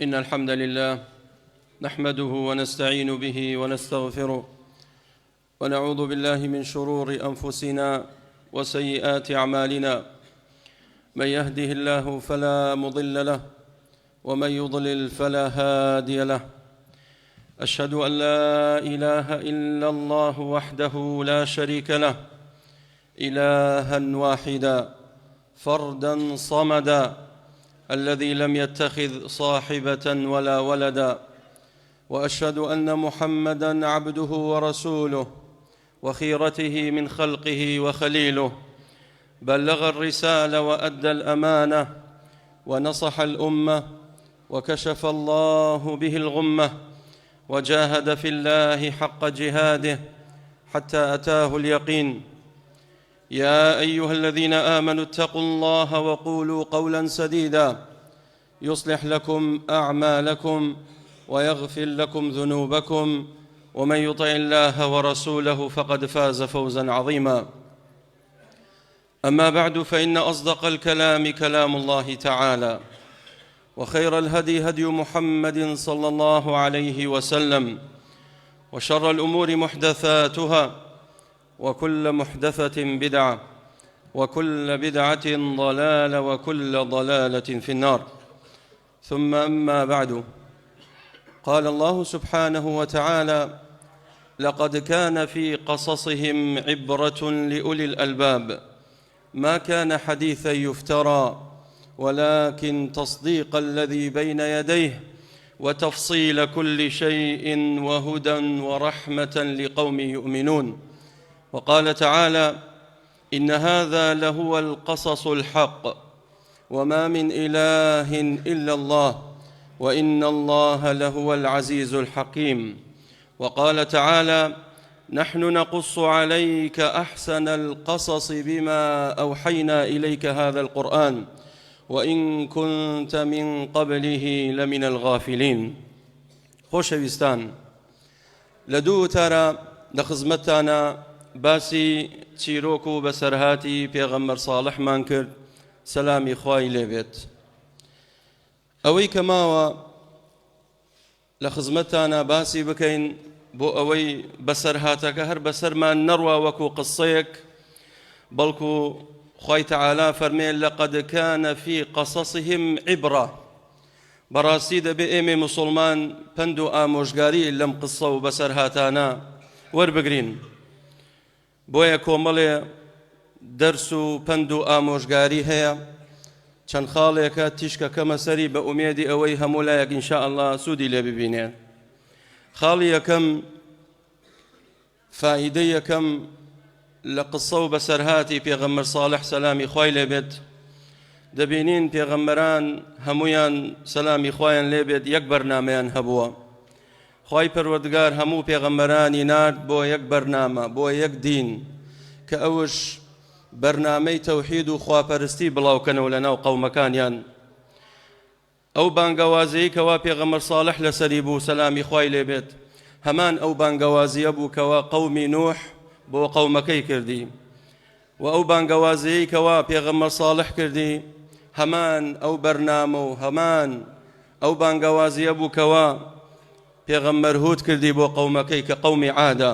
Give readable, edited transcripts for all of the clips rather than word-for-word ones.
إن الحمد لله نحمده ونستعين به ونستغفره ونعوذ بالله من شرور أنفسنا وسيئات أعمالنا. من يهده الله فلا مضل له ومن يضلل فلا هادي له. أشهد أن لا إله إلا الله وحده لا شريك له، إلها واحدا فردا صمدا، الذي لم يتخذ صاحبة ولا ولدا. وأشهد أن محمدًا عبده ورسوله وخيرته من خلقه وخليله، بلغ الرسالة وأدى الأمانة ونصح الأمة وكشف الله به الغمة، وجاهد في الله حق جهاده حتى أتاه اليقين. يا أيها الذين آمنوا اتقوا الله وقولوا قولا سديدا يصلح لكم أعمالكم ويغفر لكم ذنوبكم، ومن يطع الله ورسوله فقد فاز فوزا عظيما. أما بعد، فإن أصدق الكلام كلام الله تعالى، وخير الهدي هدي محمد صلى الله عليه وسلم، وشر الأمور محدثاتها، وكل محدثة بدعة، وكل بدعة ضلالة، وكل ضلالة في النار. ثم أما بعد، قال الله سبحانه وتعالى: لقد كان في قصصهم عبرة لأولي الألباب، ما كان حديثا يفترى، ولكن تصديق الذي بين يديه وتفصيل كل شيء وهدى ورحمة لقوم يؤمنون. وقال تعالى: إن هذا لهو القصص الحق، وما من إله إلا الله، وإن الله لهو العزيز الحكيم. وقال تعالى: نحن نقص عليك أحسن القصص بما أوحينا إليك هذا القرآن وإن كنت من قبله لمن الغافلين. خۆشەویستان، لدو ترى لخزمتنا باسی چیرۆک و بەسەرهاتی پێغەمبەر ساڵحمان کرد، سەلامی خوای لێبێت. ئەوەی کە ماوە لە خزمەتانە باسی بکەین بۆ ئەوەی بەسەرهاتەکە هەر بەسەرمان نەڕوا وەکو قسەیەک، بەڵکو خوای تەعالا فەرمێ: لەقەد کانە فی قەسەسهم عیبرە. بەڕاستی دەبێ ئێمە موسڵمان پند و ئامۆژگاری لەم قسە و بەسەرهاتانە وەربگرین. بۆیە کۆمەڵێ دەرس و پند و ئامۆژگاری هەیە، چەند خاڵێکە تیشکەکەمە سەری بە ئومێدی ئەوەی هەموو لایەک ئینشاءالله سوودی لێ ببینێ. خاڵی یەکەم، فائیدەی یەکەم لە قسە و بەسەرهاتی پێغەمبەر ساڵح سەلامی خوای لێبێت، دەبینین پێغەمبەران هەمویان سەلامی خوایان لێبێت یەک بەرنامەیان هەبووە. خوای پەروەردگار هەموو پێغەمبەرانی نارد بۆ یەک بەرنامە، بۆ یەک دین، کە ئەوش بەرنامەی تەوحید و خواپەرستی بڵاوکەنەوە لەناو قەومەکانیان. ئەو بانگەوازەیە کەوا پێغەمبەر ساڵح لەسەری بوو سەلامی خوای لێبێت، هەمان ئەو بانگەوازیە بوو کەوا قەومی نوح بۆ قەومەکەی کردی، و ئەو بانگەوازەیە کەوا پێغەمبەر ساڵح کردی، هەمان ئەو بەرنامە و هەمان ئەو بانگەوازیە بوو کەوا پێغەمبەر هود کردی بۆ قەومەکەی کە قەومی عادە.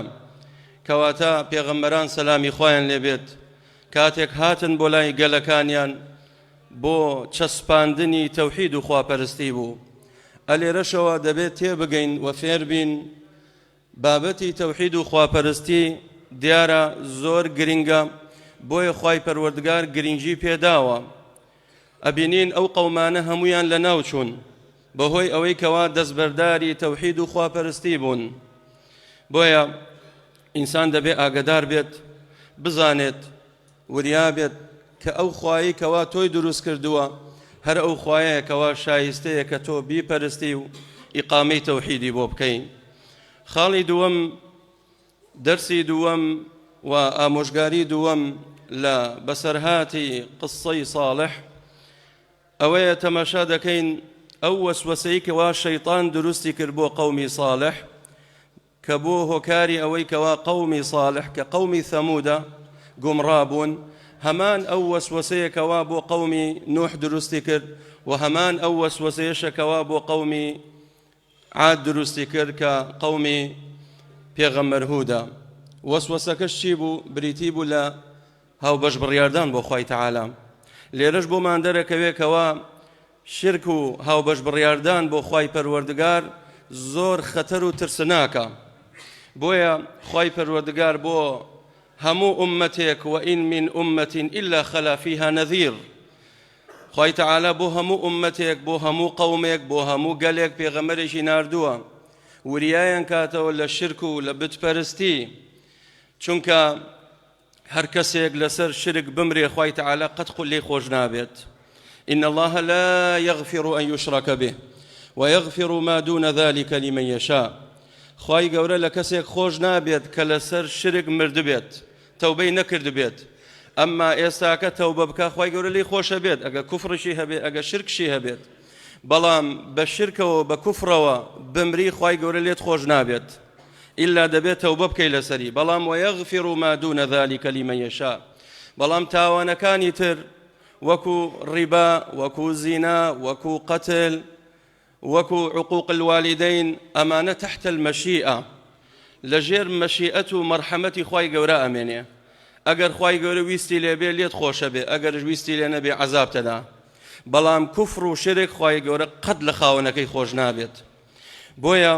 کەواتە پێغەمبەران سەلامی خوایان لێبێت کاتێک هاتن بۆ لای گەلەکانیان بۆ چەسپاندنی تەوحید و خواپەرستی بوو. ئەلێرەشەوە دەبێت تێبگەین و فێر بین بابەتی تەوحید و خواپەرستی دیارە زۆر گرنگە، بۆیە خوای پەروەردگار گرنگی پێداوە. ئەبینین ئەو قەومانە هەمویان لە ناو چوون بەهۆی ئەوەی کەوا دەستبەرداری تەوحید و خواپەرستی بوون. بۆیە ئینسان دەبێ ئاگادار بێت، بزانێت، وریا بێت کە ئەو خوایی کەوا تۆی دروست کردووە هەر ئەو خوایە کەوا شایستەیە کە تۆ بیپەرستی و ئیقامەی تەوحیدی بۆ بکەین. خاڵی دووەم، دەرسی دووەم و ئامۆژگاری دووەم لە بەسەرهاتی قسەی ساڵح ئەوەیە تەماشا دەکەین ئەو وەسوەسەی کەوا شەیطان دروستی کرد بۆ قەومی ساڵح، کە بۆ هۆکاری ئەوەی کەوا قەومی ساڵح کە قەومی ثەمودە گومڕا بوون، هەمان ئەو وەسوەسەیە کەوا بۆ قەومی نوح دروستی کرد وهمان أو وسوسيشكوا بو قومي عاد دروستی کرد کە قەومی پێغەمبەر هوودا وەسوەسەکەش چی بوو؟ بریتی بوو لە هاوبەش بڕیاردان بۆ خوای تەعالا. لێرەش بۆمان دەرەکەوێکەوە شرک و هاوبەش بڕیاردان بۆ خوای پەروەردگار زۆر خەتەر و ترسناکە. بۆیە خوای پەروەردگار بۆ هەموو ئومەتێک وئین من ئومەتین ئیلا خەلا فیها نەذیر، خوای تەعالا بۆ هەموو ئومەتێک بۆ هەموو قەومێک بۆ هەموو گەلێک پێغەمبەرێکی ناردووە وریایان کاتەوە لە شرک و لە بتپەرستی، چونکە هەر کەسێک لەسەر شرک بمرێ خوای تەعالا قەت لێی خۆش نابێت. إن الله لا يغفر أن يشرك به ويغفر ما دون ذلك لمن يشاء. خوای گەورە لە کەسێک خۆش نابێت کە لەسەر شرک مرد بێت تەوبەی نەکرد بێت، ئەمما ئێستاکە تەوبە بکە خوای گەورە لێی خۆشە بێت ئەگە کوفڕشی هەبێت ئەگە شرکشی هەبێت، بەڵام بە شرکەوە بە کوفرەوە بمری خوای گەورە لێت خۆش نابێت ئیلا دەبێت تەوبە بکەی لەسەری. بەڵام وەیەغفر ما دون ذلك لمن يشاء، بەڵام تاوانەکانی تر وەکو ڕیبا وەکو زینا وەکو قەتل وەکو عقوق الوالدین ئەمانە تحت المەشیئە لەژێر مەشیئەت و مەرحەمەتی خوای گەورە ئەمێنێ. ئەگەر خوای گەورە ویستی لێبێ لێت خۆشە بێ، ئەگەرش ویستی لێ نەبێ عەزاب تەدا. بەڵام کوفر و شرک خوای گەورە قەت لە خاوەنەکەی خۆش نابێت. بۆیە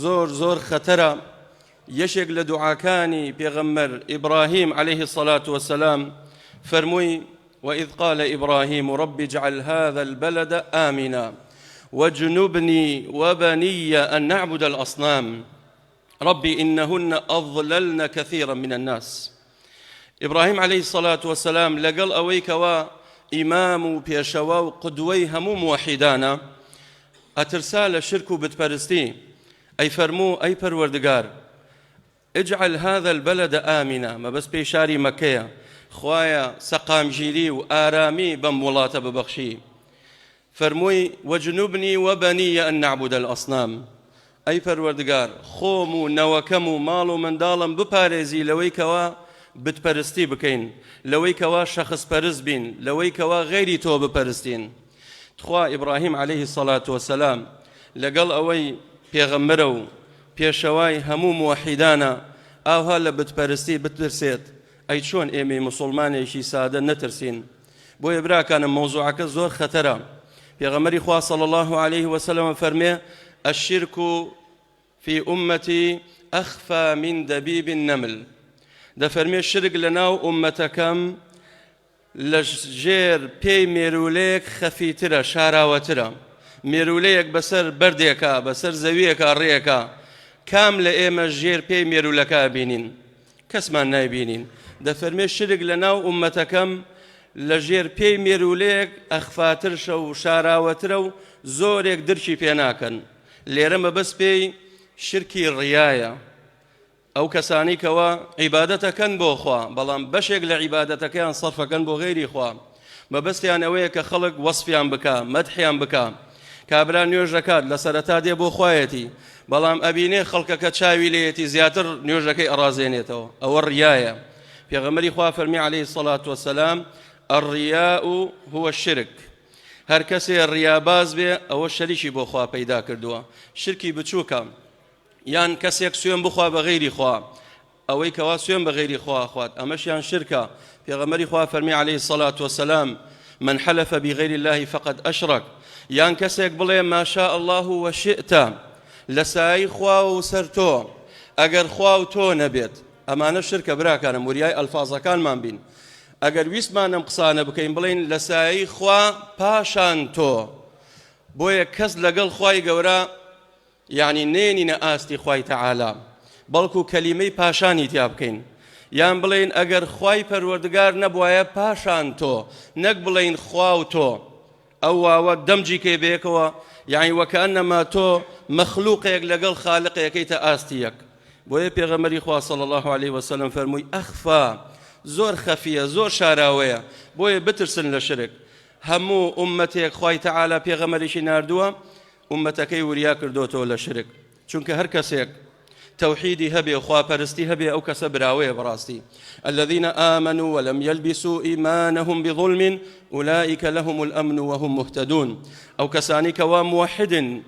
زۆر زۆر خەتەرە. یەشێک لە دوعاکانی پێغەمبەر ئیبراهیم عەلەیهی الصەلاة وەسەلام فەرمووی وإذ قال إبراهيم رب اجعل هذا البلد آمنا واجنبني وبني أن نعبد الأصنام ربي إنهن أضللن كثيرا من الناس. إبراهيم عليه الصلاة والسلام لقل أويكوا إمام بيشوا وقدوي همو موحدانا أترسال شرك بتبرستي أي فرمو أي پروردگار اجعل هذا البلد آمنا، ما بس بيشاري مكية خوايا سقام جيري وآرامي بمولاة ببخشي. فرموي وجنبني وبني أن نعبد الأصنام، أي پروردگار خوم نوكم مال من دالم بپاريزي لويكوا بتپرستی بکەین، لەوەی کەوا شەخص پەرست بین، لەوەی کەوا غەیری تۆ بپەرستین. خوا ئیبراهیم عەلەیهی الصەلاة وەسەلام لەگەڵ ئەوەی پێغەمبەرە و پێشەوای هەموو موحیدانە ئاوها لە بتپەرستی بترسێت. ئەی چۆن ئێمەی موسڵمانێکی سادە نەترسین؟ بۆیە براکانم مەوزوعەکە زۆر خەتەرە. پێغەمبەری خوا صلی الله عليه وسلم فەرمێ الشرك في أمتي أخفى من دبيب النمل. دەفەرمێ شرک لەناو ئومەتەکەم لە ژێر پێی مێرولەیەک خەفیترە، شاراوەترە. مێرولەیەک بەسەر بەردێکە بەسەر زەویەکە ڕێیەکە، کام لە ئێمە ژێر پێی مێرولەکە بینین؟ کەسمان نایبینین. دەفەرمێ شرک لەناو ئومەتەکەم لە ژێر پێی مێرولەیەک ئەخفاترشە و شاراوەترە و زۆرێک درکی پێ ناکەن. لێرە مەبەست پێی شرکی ڕیایە. ئەو کەسانی کەوا عیبادەتەکەن بۆ خوا بەڵام بەشێک لە عیبادەتەکەیان سەرفەکەن بۆ غەیری خوا، مەبەستیان ئەوەیە کە خەڵک وەسفیان بکە، مەدحیان بکە. کابرا نوێژ دەکات لە سەرەتا دێ بۆ خوایەتی، بەڵام ئەبینێ خەڵکەکە چاوی لێیەتی زیاتر نوێژەکەی ئەڕازێنێتەوە، ئەوە ڕیایە. پێغەمبەری خوا فەرمی عەلەیهی الصەلاة وەسەلام الڕیاء هو الشرك. هەر کەسێ ڕیاباز بێ ئەوە شەریکی بۆ خوا پەیدا کردووە، شرکی بچووکە. یان کەسێک سوێن بخوا بە غەیری خوا، ئەوەی کەوا سوێن بە غەیری خوا خوات ئەمەشیان شرکە. پێغەمبەری خوا فەرمی عەلەیهی الصەلاة وەسەلام من حلف بغير الله فقد أشرك. یان کەسێک بڵێ ما شاء الله وشئت لەسایی خوا و سەر تۆ ئەگەر خوا و تۆ نەبێت، ئەمانە شرکە براکانم. وریای ئەلفازەکانمان بین. ئەگەر ویستمان ئەم قسانە بکەین بڵین لەسایی خوا پاشان تۆ، بۆیە کەس لەگەڵ خوای گەورە یعنی نێنینە ئاستی خوای تەعالا، بەڵکو کەلیمەی پاشانی تیا بکەین. یان بڵین ئەگەر خوای پەروەردگار نەبوایە پاشان تۆ، نەک بڵین خوا و تۆ. ئەو واوە دەمجی کێ بێکەوە، یعنی وەکەئەنەما تۆ مەخلوقێک لەگەڵ خالقێکەکەیتە ئاستیەک. بۆیە پێغەمبەری خوا صلی الله عليه وسلم فەرمووی ئەخفا، زۆر خەفیە، زۆر شاراوەیە. بۆیە بترسن لە شرک. هەموو ئومەتێک خوای تەعالا پێغەمبەرێکی ناردووە ئومەتەکەی وریا کردوتەوە لە شرک، چونکە هەر کەسێک توحيدي هبي وخوا پرستی هبي أو كسبراوية براستي الذين آمنوا ولم يلبسوا إيمانهم بظلم أولئك لهم الأمن وهم مهتدون أو كساني كوا موحد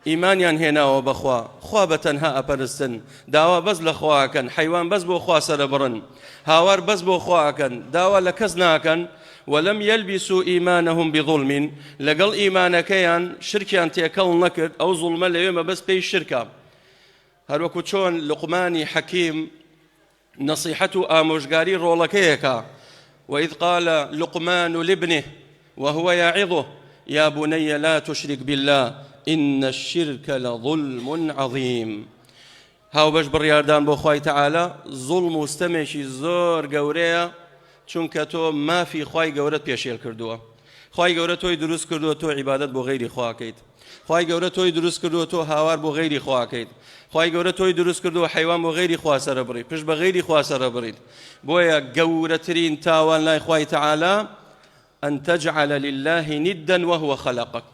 إيمانيان هنا وبخوا خوا بتنها أبرستن داوا بز لخوا كان حيوان بز بو خوا سربرن هاوار بز بو خوا كان داوا لكزنا كان ولم يلبسوا إيمانهم بظلم لقل إيمانكيان شركيان تيكل نكر أو ظلما ليوم بس بي الشركة هروكو چون لقماني حكيم نصيحته آموشقاري رولكيكا وإذ قال لقمان لابنه وهو يعظه يا بني لا تشرك بالله إن الشرك لظلم عظيم هاو باش برياردان بو خواي تعالى ظلم مستمشي زور قوريا چونکە تۆ مافی خوای گەورەت پێشێل کردووە خوای گەورە تۆی دروست کردووە تۆ عیبادەت بۆ غەیری خواکەیت خوای گەورە تۆی دروست کردووە تۆ هاوار بۆ غەیری خواکەیت خوای گەورە تۆی دروست کردووە حیوان بۆ غەیری خوا سەرە بڕیت پشت بە غەیری خوا سەرە بڕیت بۆیە گەورەترین تاوان لای خوای تەعالا أن تجعل لله ندا وهو خلقك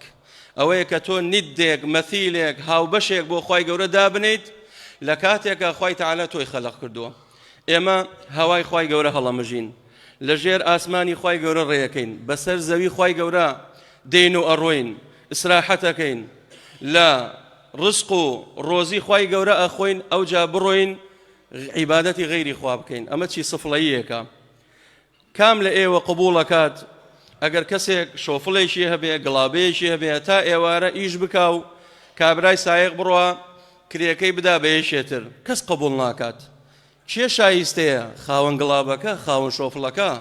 ئەوەیە کە تۆ نیدێک مەثیلێک هاوبەشێک بۆ خوای گەورە دابنیت لە کاتێکە خوای تەعالا تۆی خەلق کردووە ئێمە هەوای خوای گەورە هەڵەمژین لەژێر ئاسمانی خوای گەورە ڕێیەکەین بەسەر زەوی خوای گەورە دێین و ئەڕۆین ئیسراحەتەکەین لە ڕزق و ڕۆزی خوای گەورە ئەخۆین ئەوجا بڕۆین عیبادەتی غەیری خوا بکەین ئەمە چی سفڵەییەکە کام لە ئێوە قبوڵەکات ئەگەر کەسێک شۆفڵێکی هەبێ گڵابەیەکی هەبێ تا ئێوارە ئیش بکا و کابرای سایق بڕوە کرێکەی بدا بە یەشێتر کەس قبوڵ ناکات چێ شایستەیە خاوەن گڵابەکە خاوەن شۆفڵەکە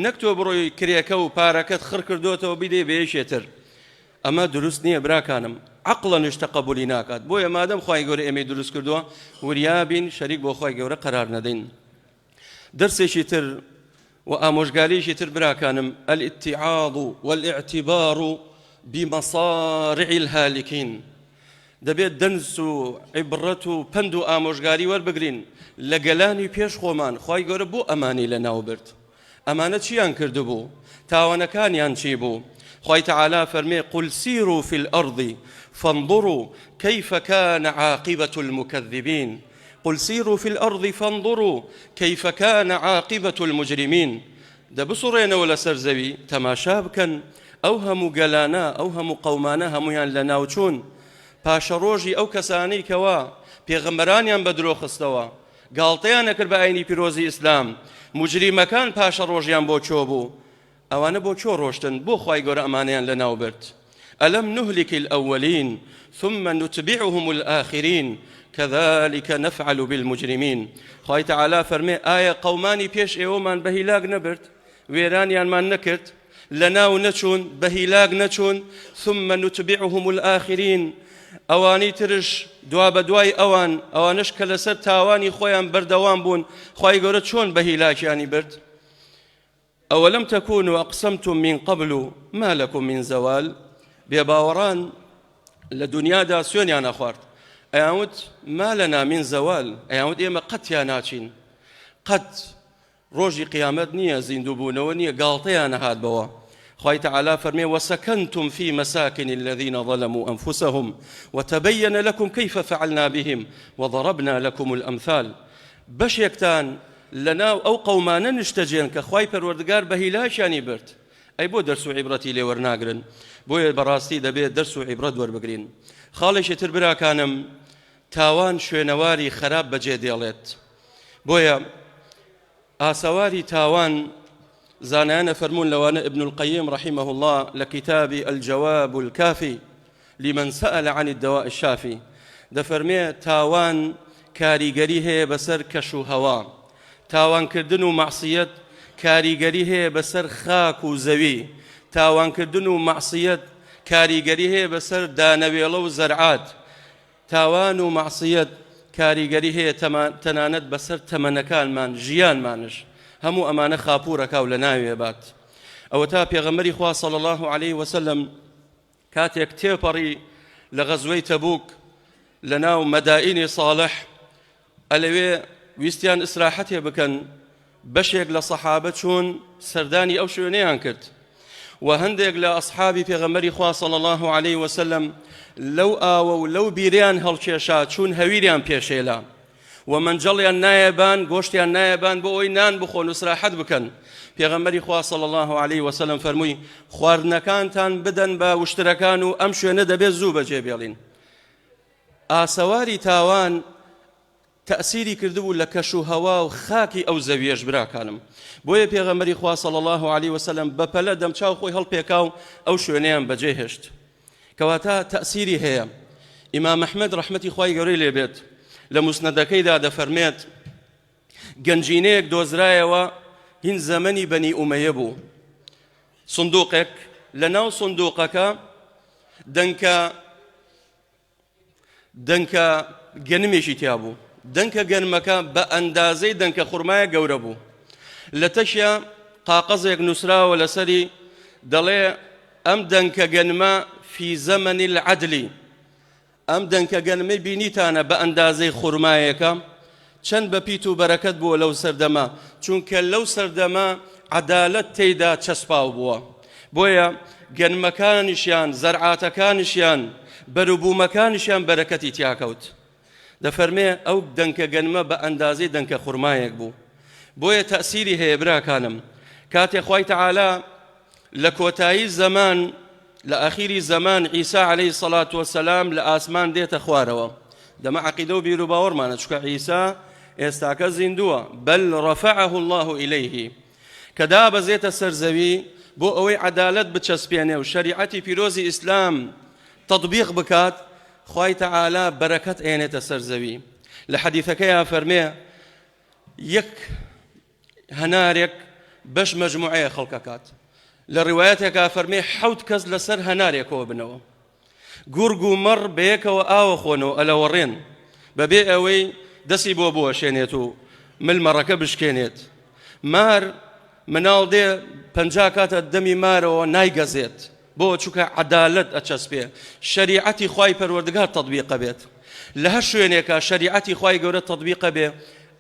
نەک تۆ بڕۆی کرێکە و پارەکەت خڕ کردوتەوە بیدێ بە یەشێتر ئەمە دروست نییە براکانم عەقڵەنیش تەقەبولی ناکات بۆیە مادەم خوای گەورە ئێمەی دروست کردووە وریابین شەریک بۆ خوای گەورە قەرار نەدەین دەرسێکی تر وآموشقاليشي تربراكانم الاتعاظ والاعتبار بمصارع الهالكين دەبێت دەنس و عیبڕەت و پند و ئامۆژگاری وەربگرین لە گەلانی پێش خۆمان خوای گەورە بۆ ئەمانی لەناو برد ئەمانە چیان کردبوو تاوانەکانیان چی بوو خوای تەعالا فەرمێ قل سیروا في الأرض فانظروا كيف كان عاقبة المكذبين قل سيروا في الأرض فانظروا كيف كان عاقبة المجرمين دبصرين ولا سرزوي تماشا بكن أوهم قلانا أوهم قومانا هميان لناوچون پاشەڕۆژی ئەو کەسانەی کەوا پێغەمبەرانیان بە درۆ خستەوە گاڵتەیان نەکرد بە ئاینی پیرۆزی ئیسلام موجریمەکان پاشەڕۆژیان بۆ چۆ بوو ئەوانە بۆ چۆ ڕۆشتن بۆ خوای گەورە ئەمانیان لەناو برد ئەلەم نهلك الأولين ثم نتبعهم الآخرين كذلك نفعل بالمجرمين خوای تەعالا فەرمێ ئایا قەومانی پێش ئێوەمان بە هیلاک نەبرد وێرانیانمان نەکرد لەناو نەچوون بە هیلاک نەچوون ثم نتبعهم الآخرين ئەوانی ترش دوا بە دوای ئەوانش کە لەسەر تاوانی خۆیان بەردەوام بوون خوای گەورە چۆن بە هیلاکیانی برد ئەوەلەم تەکونوا ئەقسەمتم من قبل ما لەکم من زەوال بێباوەڕان لە دنیادا سوێنیان نەخوارد ئەیانوت ما لەنا من زەوال ئەیانوت ئێمە قەتیان ناچین قەت ڕۆژی قیامەت نییە زیندووبوونەوە نییە گاڵتەیان نەهات بەوە خوای تەعالا فەرمێ وسكنتم في مساكن الذين ظلموا أنفسهم وتبين لكم كيف فعلنا بهم وضربنا لكم الأمثال بەشێکتان لەناو ئەو قەومانە نیشتەجێن کە خوای پەروەردگار بە هیلاشیانی برد ئەی بۆ دەرس و عیبرەتی لێ وەرناگرن بۆیە بەڕاستی دەبێت دەرس و عیبرەت وەربگرین خاڵێکی تر براکانم تاوان شوێنەواری خەراب بەجێ دێڵێت بۆیە ئاسەواری تاوان زانایانە فەرموون لەوانە ابن القيم رحمه الله لكتاب الجواب الكافي لمن سأل عن الدواء الشافي دەفەرمێ تاوان کاریگەری هەیە بەسەر کەش و هەوا تاوانکردن و مەعسیەت کاریگەری هەیە بەسەر خاک و زەوی تاوانکردن و مەعسیەت کاریگەری هەیە بەسەر دانەوێڵە و زەرعات تاوان و مەعسیەت کاریگەری هەیە تەنانەت بەسەر تەمەنەکانمان ژیانمانش هەموو ئەمانە خاپوورەکە و لە ناوێ بات ئەوە تا پێغەمبەری خوا صلی الله عليه وسلم کاتێک تێپەڕی لە غەزوەی تەبوک لەناو مەدائینی صالح ئەلەوێ ویستیان ئیسراحەتێ بکەن بەشێک لە سەحابە چوون سەردانی ئەو شوێنەیان کرد و هەندێک لە ئەصحابی پێغەمبەری خوا صلی الله عليه وسلم لەو ئاوە و لەو بیریان هەڵکێشا چوون هەویریان پێشێلا و منجەڵیان نایەبان گۆشتیان نایەبان بۆ ئەوەی نان بخۆن و سراحەت بکەن. پێغەمبەری خوا صلی الله عليه وسلم فەرمووی خواردنەکانتان بدەن بە وشترەکان و ئەم شوێنە دەبێت زوو بەجێ بێڵین. ئاسەواری تاوان تأثیری کردبوو لە کەش و هەوا و خاکی ئەو زەویەش براکانم. بۆیە پێغەمبەری خوا صلی الله عليه وسلم بەپەلە دەمچاو خۆی هەڵپێکا و ئەو شوێنەیان بەجێ هێشت. کەواتە تأثیری هەیە. ئیمام ئەحمەد ڕەحمەتی خوای گەورەی لێبێت لە موسنەدەکەیدا دەفەرمێت گەنجینەیەک دۆزرایەوە هین زەمەنی بەنی ئومەیە بوو. سندوقێک لە ناو سندوقەکە دەنکە گەنمێکی تیا بوو. دەنکە گەنمەکە بە ئەندازەی دەنکە خوڕمایە گەورە بوو. لە تەشیا قاقەزێک نووسراوە لەسەری دەڵێ ئەم دەنکە گەنمە فی زەمەنی العەدلی، ئەم دەنکە گەنمەی بینیتانە بە ئەندازەی خوڕمایەکە چەند بە پیت و بەرەکەت بووە لەو سەردەما، چونکە لەو سەردەما عەدالەت تێیدا چەسپاو بووە. بۆیە گەنمەکانیشیان زەرعاتەکانیشیان بەروبوومەکانیشیان بەرەکەتی تیاکەوت. دەفەرمێ ئەو دەنکە گەنمە بە ئەندازەی دەنکە خوڕمایەک بوو. بۆیە تەأسیری هەیە براکانم. کاتێک خوای تەعالا لە کۆتایی زەمان لە ئەخیری زەمان عیسا عەلەیهی سەڵات وەسەلام لە ئاسمان دێتە خوارەوە. دەمە عەقیدە و بیر و باوەڕمانە، چونکە عیسا ئێستاکە زیندووە. بەل ڕەفەعەه الله ئیلەیه، کە دابەزێتە سەر زەوی بۆ ئەوەی عەدالەت بچەسپێنێ و شەریعەتی پیرۆزی ئیسلام تەطبیق بکات، خوای تەعالا بەرەکەت ئێنێتە سەر زەوی. لە حەدیثەکەیان فەرمێ یەک هەنارێک بەش مەجموعەیە خەڵکەکات. لە ڕیوایەتێکا فەرمێ حەوت کەس لەسەر هەنارێکەوە بنەوە، گورگ و مەڕ بەیەکەوە ئاوە خۆنەوە ئەلەوەڕێن بەبێ ئەوەی دەستی بۆ بوەشێنێت و ملمەڕەکە بشکێنێت. مار مناڵ دێ 50 کاتە دەمی مارەوە نایگەزێت، بۆ چونکە عەدالەت ئەچەسپێ، شەریعەتی خوای پەروەردگار تەطبیقە بێت. لە هەر شوێنێکە شەریعەتی خوای گەورە تەطبیقە بێ،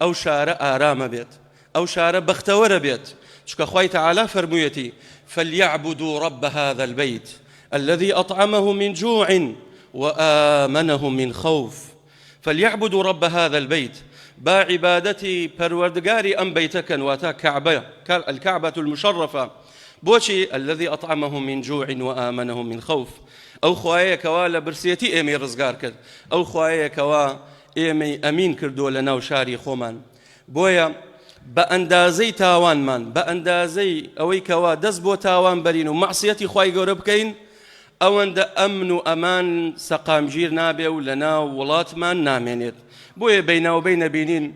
ئەو شارە ئارامە بێت، ئەو شارە بەختەوەرە بێت. چونکە خوای تەعالا فەرموویەتی فەلیەعبودوا رەب هذا البەیت الذي أطعمهم من جوع وآمنهم من خوف. فليعبدوا رب هذا البيت، با عبادتي پروردگاري أم بيتكن واتا كعبة الكعبة المشرفة بوشي الذي أطعمهم من جوع وآمنهم من خوف. أو خوايا كوا لبرسيتي إيمي رزقار كد، أو خوايا كوا إيمي أمين كردو لنا وشاري خومان. بويا بأندازي تاوان من بأندازي أوي كوا دزبو تاوان برين ومعصيتي خواي قرب كين ئەوەندە ئەمن و ئەمان سەقامگیر نابێ و لەناو وڵاتمان نامێنێت. بۆیە بەیناوبەی نەبینین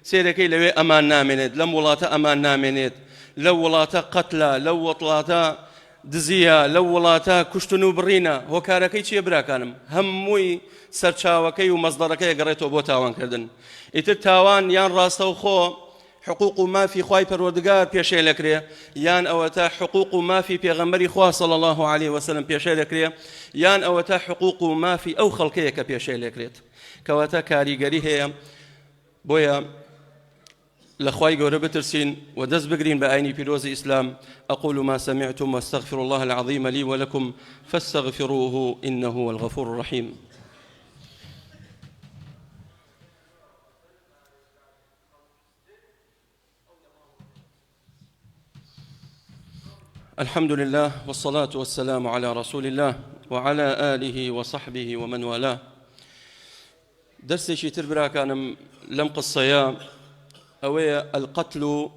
سێرەکەی لەوێ ئەمان نامێنێت، لەم وڵاتە ئەمان نامێنێت، لەو وڵاتە قەتلە، لەو وڵاتە دزیە، لەو وڵاتە کوشتن و بڕینە. هۆکارەکەی چییە براکانم؟ هەمووی سەرچاوەکەی و مەزدەڕەکەی گەڕێتەوە بۆ تاوانکردن. ئیتر تاوان یان ڕاستە و خۆ حقوق و مافی خوای پەروەردگار پێشێ لەکرێ، یان ئەوەتە حقوق و مافی پێغەمبەری خوا صلی الله عليه وسلم پێشێ لەکرێ، یان ئەوەتە حقوق و مافی ئەو خەڵکەیە کە پێشێ لێکرێت. کەواتە کاریگەری هەیە. بۆیە لە خوای گەورە بترسین و دەست بگرین بە ئاینی پیرۆزی ئیسلام. أقول ما سمعتم واستغفر الله العظيم لي ولكم فاستغفروه إنه هو الغفور الرحيم. الحمد لله والصلاة والسلام على رسول الله وعلى آله وصحبه ومن والاه. درسي شيتر براكانم لم قصيا أوي القتل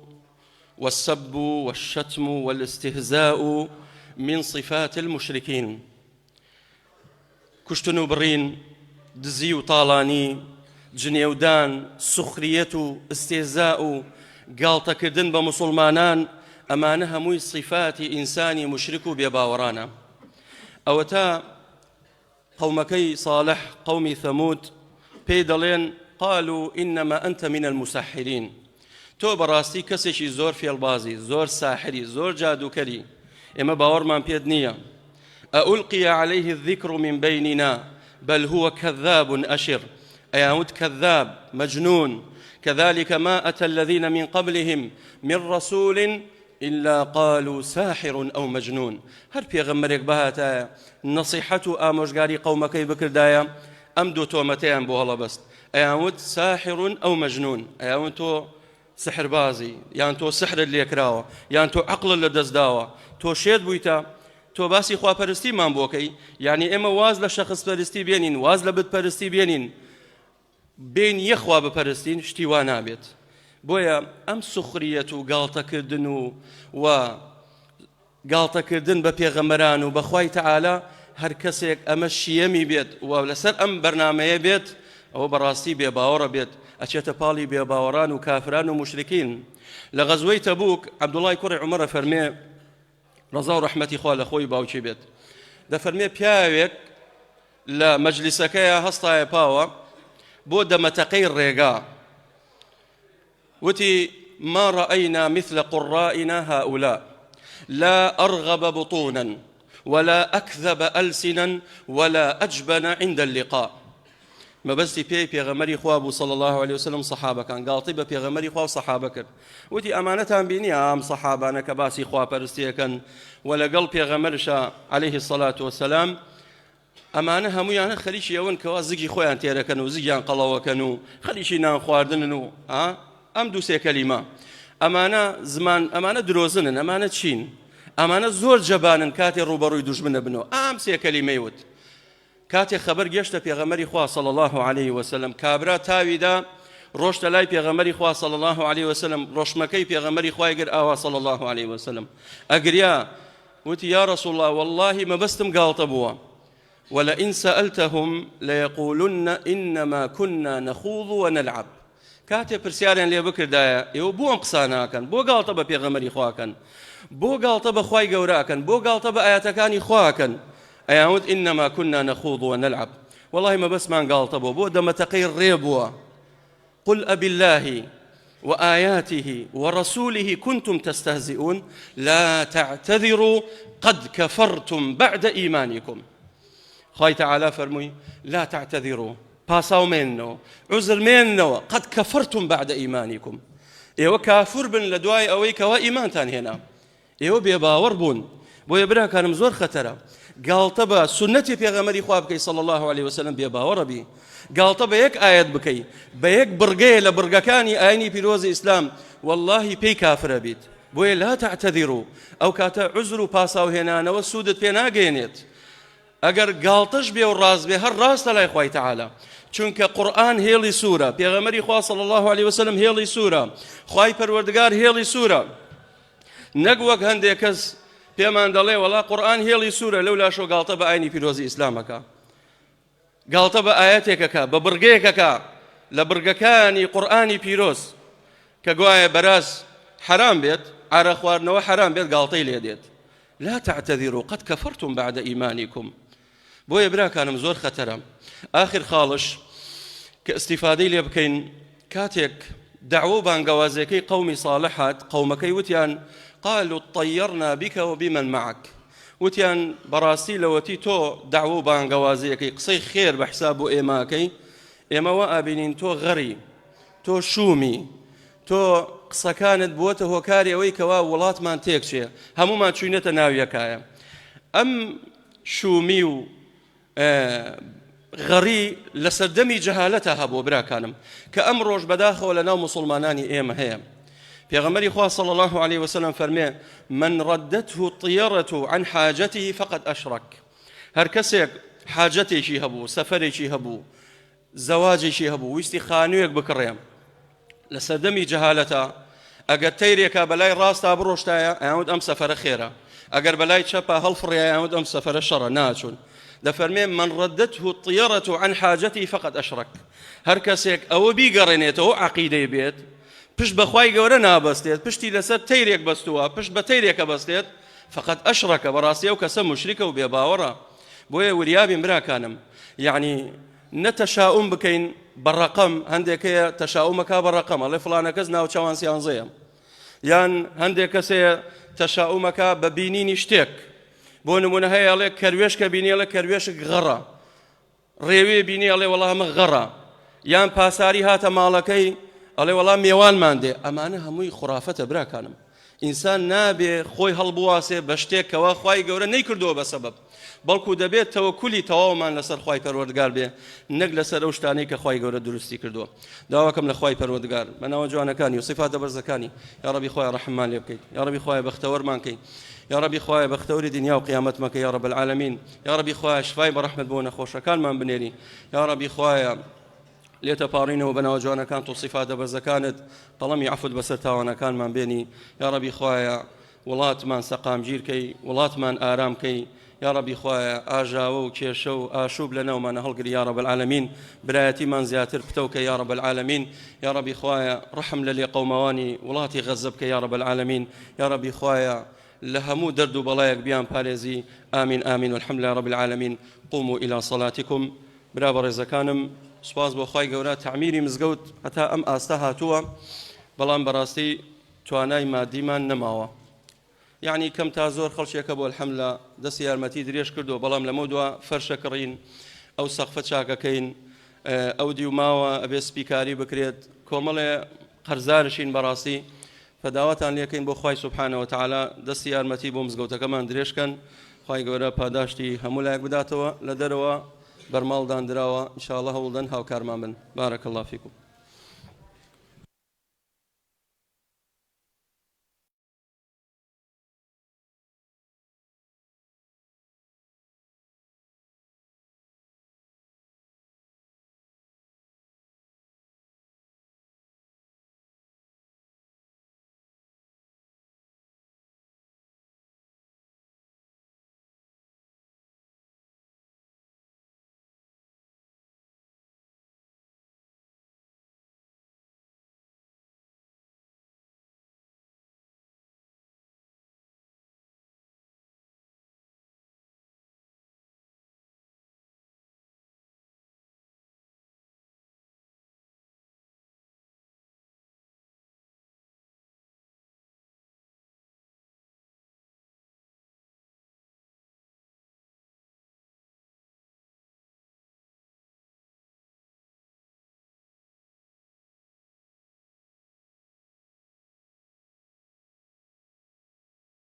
والسب والشتم والاستهزاء من صفات المشركين. كشتنو برين دزي وطالاني جنيودان سخرية استهزاء قالتا كردن بمسلمانان ئەمانە هەمووی صفاتی ئینسانی مشرک و بێباوەڕانە. ئەوەتا قەومەکەی صالح قەومی ثەمود پێی دەڵێن قالوا إنما أنت من المسحرين، تۆ بەڕاستی کەسێکی زۆر فێڵبازی، زۆر ساحری، زۆر جادوکەری، ئێمە باوەڕمان پێت نییە. ئەئولقي عليه الذكر من بيننا بل هو كذاب أشر. أيامود كذاب مجنون. كذلك ما أتى الذين من قبلهم من رسول إلا قالوا ساحر أو مجنون. هر پێغەمبەرێک بەهاتایە نەسیحەت و ئامۆژگاری قەومەکەی بکردایە، ئەم دوو تۆمەتەیان بۆ هەڵەبەست. ئەیانوت ساحر ئەو مەجنون، ئەیانوت تۆ سحربازی، یان تۆ سحرت لێکراوە، یان تۆ عەقڵت لەدەستداوە، تۆ شێت بوویتە، تۆ باسی خواپەرستیمان بۆکەی. یعنی ئێمە واز لە شەخص پەرستی بێنین، واز لە بتپەرستی بێنین، بین یەخوا بپەرستین، شتی وا نابێت. بۆیە ئەم سوخریەت و گاڵتەکردن و گاڵتەکردن بە پێغەمبەران و بەخوای تەعالا هەر کەسێک ئەمە شیەمی بێت و لەسەر ئەم بەرنامەیە بێت، ئەوە بەڕاستی بێباوەڕە بێت، ئەچێتە پاڵی بێباوەڕان و کافران و مشرکین. لە غەزوەی تەبوک عەبدوڵای کوڕی عومەرە فەرمێ، ڕەزا و ڕەحمەتی خوا لە خۆی باوکی بێت، دەفەرمێ پیاوێک لە مەجلیسەکەیە هەستایە پاوە بۆ دەمەتەقەی ڕێگا، وتی ما رأينا مثل قرائنا هؤلاء لا أرغب بطونا ولا أكذب ألسنا ولا أجبن عند اللقاء. ما بس في پیغمبری خوا بو صلى الله عليه وسلم صحابه كان قالطي به پیغمبری خوا صحابه كر ودي امانتان بيني ام صحابانا كباسي خوا پرستي كان ولا قال پیغمبرشا عليه الصلاه والسلام امانه هميان خليشي يون كوازقي خويان تيركن وزيان قلوكن خليشي نان خواردن ام دو سه كلمه امانه زمان امانه دروزن امانه چين امانه زور جبانن كاتي روبروي دجمن بنو ام سه كلمه يوت كاتي خبر گشت پیغمبری خوا صلی الله علیه وسلم کابرا تاویدا روشت لای پیغمبری خوا صلی الله علیه وسلم روشمکی پیغمبری خوا گر آوا صلی الله علیه وسلم اگریا وتی یا رسول الله والله ما بستم غلط بوا ولئن سألتهم ليقولن إنما كنا نخوض ونلعب. كاتي برسيارين لي بكر دايا يو بو انقصانا كان بو غلط بيغمبري خوا كان بو غلط بخواي غورا كان بو غلط بآياتكاني خوا كان أيهود إنما كنا نخوض ونلعب. والله ما بس ما قال طبو بو دم تقير ريبوا قل أبي الله وآياته ورسوله كنتم تستهزئون لا تعتذروا قد كفرتم بعد إيمانكم. خاي تعالى فرمي لا تعتذروا باساو منه عذر منه قد كفرتم بعد إيمانكم. إيوه كافر بن لدواي أويك وإيمان تان هنا إيوه بيباور بون بو يبرا كان مزور خطره قالت بە سنەتی پێغەمبەری خوا بکەی صلی الله عليه وسلم بێباوەڕە بی قالت بە یەک ئاەت بکەی بە یەک بڕگەیە لە بڕگەکانی ئاینی پیرۆزی ئیسلام والله پێی کافرە بیت. بۆیە لا تعتذروا ئەو کاتە عوزر و پاساوهێنانەوە سوودت پێ ناگەێنێت. ئەگەر گاڵتەش بێ و ڕاست بێ هەر ڕاستە لای خوای تەعالا، چونکە قورئان هێڵی سوورە، پێغەمبەری خوا صلی الله عليه وسلم هێڵی سوورە، خوای پەروەردگار هێڵی سوورە. نەک وەک هەندێک کەس پێمان دەڵێ وەڵا قورئان هێڵی سوورە لەولاشۆ گاڵتە بە ئاینی پیرۆزی ئیسلامەکە، گاڵتە بە ئاەتێکەکە بە بڕگەیەکەکە لە بڕگەکانی قورئانی پیرۆز کە گوایە بەراز حرام بێت، ئارە خواردنەوە حرام بێت، گاڵتەی لێ دێت. لا تعتذروا قد كفرتم بعد إيمانكم. بۆیە براکانم زۆر خەتەرە. آخر خاڵش کە ئیستیفادەی لێ بکەین کاتێک دعوە و بانگەوازیەکەی قەومی صالح هات، قەومەکەی وتیان قالوا طيرنا بك وبمن معك، وتيان براستي لوتي تو دعوو بانگوازيكي قصي خير بحساب إيماكي إما وآبنين تو غري تو شومي تو قصة كانت بوته وكاري ويكوا ولات ما تيكشي همو ما تشوينة ناويكايا أم شومي غري لسردمي جهالتها بو براكانم كأمروج بداخل ولنا مسلماناني إيما هي. پیغمبری خوا صلی الله عليه وسلم فرمي من ردته الطيرة عن حاجته فقد أشرك. هر کەسێک حاجەتێکی هەبوو، سەفەرێکی هەبوو، زەواجێکی هەبوو، ویستی خانوویەک بکڕێم لە سەردەمی جەهالەتە، ئەگەر تەیرێکە بەلای ڕاستە بڕۆشتایە ئەیانوت ئەم سەفەرە خێرە، ئەگەر بەلای چەپە هەڵفڕێ ئەیانوت ئەم سەفەرە شەڕە ناچوون. دەفەرمێ من ردته الطيرة عن حاجته فقد أشرك. هەر کەسێک ئەوە بیگەڕێنێتەوە عەقیدەی بێت پشت بەخوای گەورە نابەستێت، پشتی لەسەر تەیرێک بەستووە، پشت بە تەیرێکە بەستێت، فقط ئەشڕەکە بەڕاستی ئەو کەسە موشریکە و بێباوەڕە. بۆیە وریابین براکانم، یعنی نەتەشاؤم بکەین بەڕەقەم، هەندێکەیە تەشاؤمەکە بەڕەقەم، ئەڵێ فڵانە کەس ناوچەوان سیانزەیە، یان هەندێک کەسەیە تەشاؤمەکە بە بینینی شتێک، بۆ نمونە هەیە ئەڵێ کەروێشکە بینی ئەڵێ کەروێشک غەڕە، ڕێوێ بینی ئەڵێ وەڵا ئەمە غەڕە، یان پاساری هاتە ماڵەکەی ئەڵێ وەڵام میێوانمان دێ. ئەمانە هەمووی خوڕافەتە براکانم، ئینسان نابێ خۆی هەڵبواسێ بە شتێکەوە خوای گەورە نەیکردووە بە سەبەب بەڵکو دەبێت تەوەکولی تەواومان لەسەر خوای پەروەردگار بێ نەک لەسەر ئەو شتانەی کە خوای گەورە دروستی کردووە. داواکەم لە خوای پەروەردگار بە ناوە جوانەکانی و صفاتە بەرزەکانی یا رەبی خوای ڕەحممان لێ بکەیت، یا رەبی خوای بەختەوەرمان کەیت، یا رەبی خوای بەختەوەری دنیا و قیامەت مەکە یا رب العالمین، یا رەبی خوای شفای بەڕەحمەت بۆ نەخۆشەکانمان بنێری، یا رەبی خوایە لێتە پاڕینەوە بەناو جوانەکان و صفاتە بەرزەکانت قەڵەمی عەفوت بەسەر تاوانەکانمان بێنی، یا رەبی خوایە وڵاتمان سەقامگیرکەی، وڵاتمان ئارامکەی، یا رەبی خوایە ئاژاوە و کێشە و ئاشوب لە ناومانە هەڵگری یا رب العالمین، برایەتیمان زیاتر بتەوکە یا رب العالمین، یا رەبی خوایە ڕەحم لە لێ قەومەوانی وڵاتی غەزە بکە یا رب العالمین، یا رەبی خوایە لە هەموو دەرد و بەڵایەک بیان پارێزی. ئامین ئامین والحمد لله رب العالمین. قوموا إلى صلاتكم. برا بەڕێزەکانم سوپاس بۆ خوای گەورە تعمیری مزگەوت هەتا ئەم ئاستا هاتووە بەڵام بەڕاستی توانای مادیمان نەماوە، یعنی کەم تا زۆر خەڵکێکە بۆ الحەمدلە دەستی یارمەتی درێژ کردو بەڵام لەمە دووە فەرشە کڕین ئەو سەقفە چاکەکەین ئەو دیوماوە ئەبێ سپیکاری بکرێت کۆمەڵێ قەرزارشین بەڕاستی فەداوەتان لێکەین بۆ خوای سوبحانە وتعالە دەستی یارمەتی بۆ مزگەوتەکەمان درێژکەن خوای گەورە پاداشتی هەموو لایەک بداتەوە لە دەرەوە بەرماڵدان دراوە ئینشاءالله هەوڵدەن هاوکارمان بن. بارەکە الله فیکم.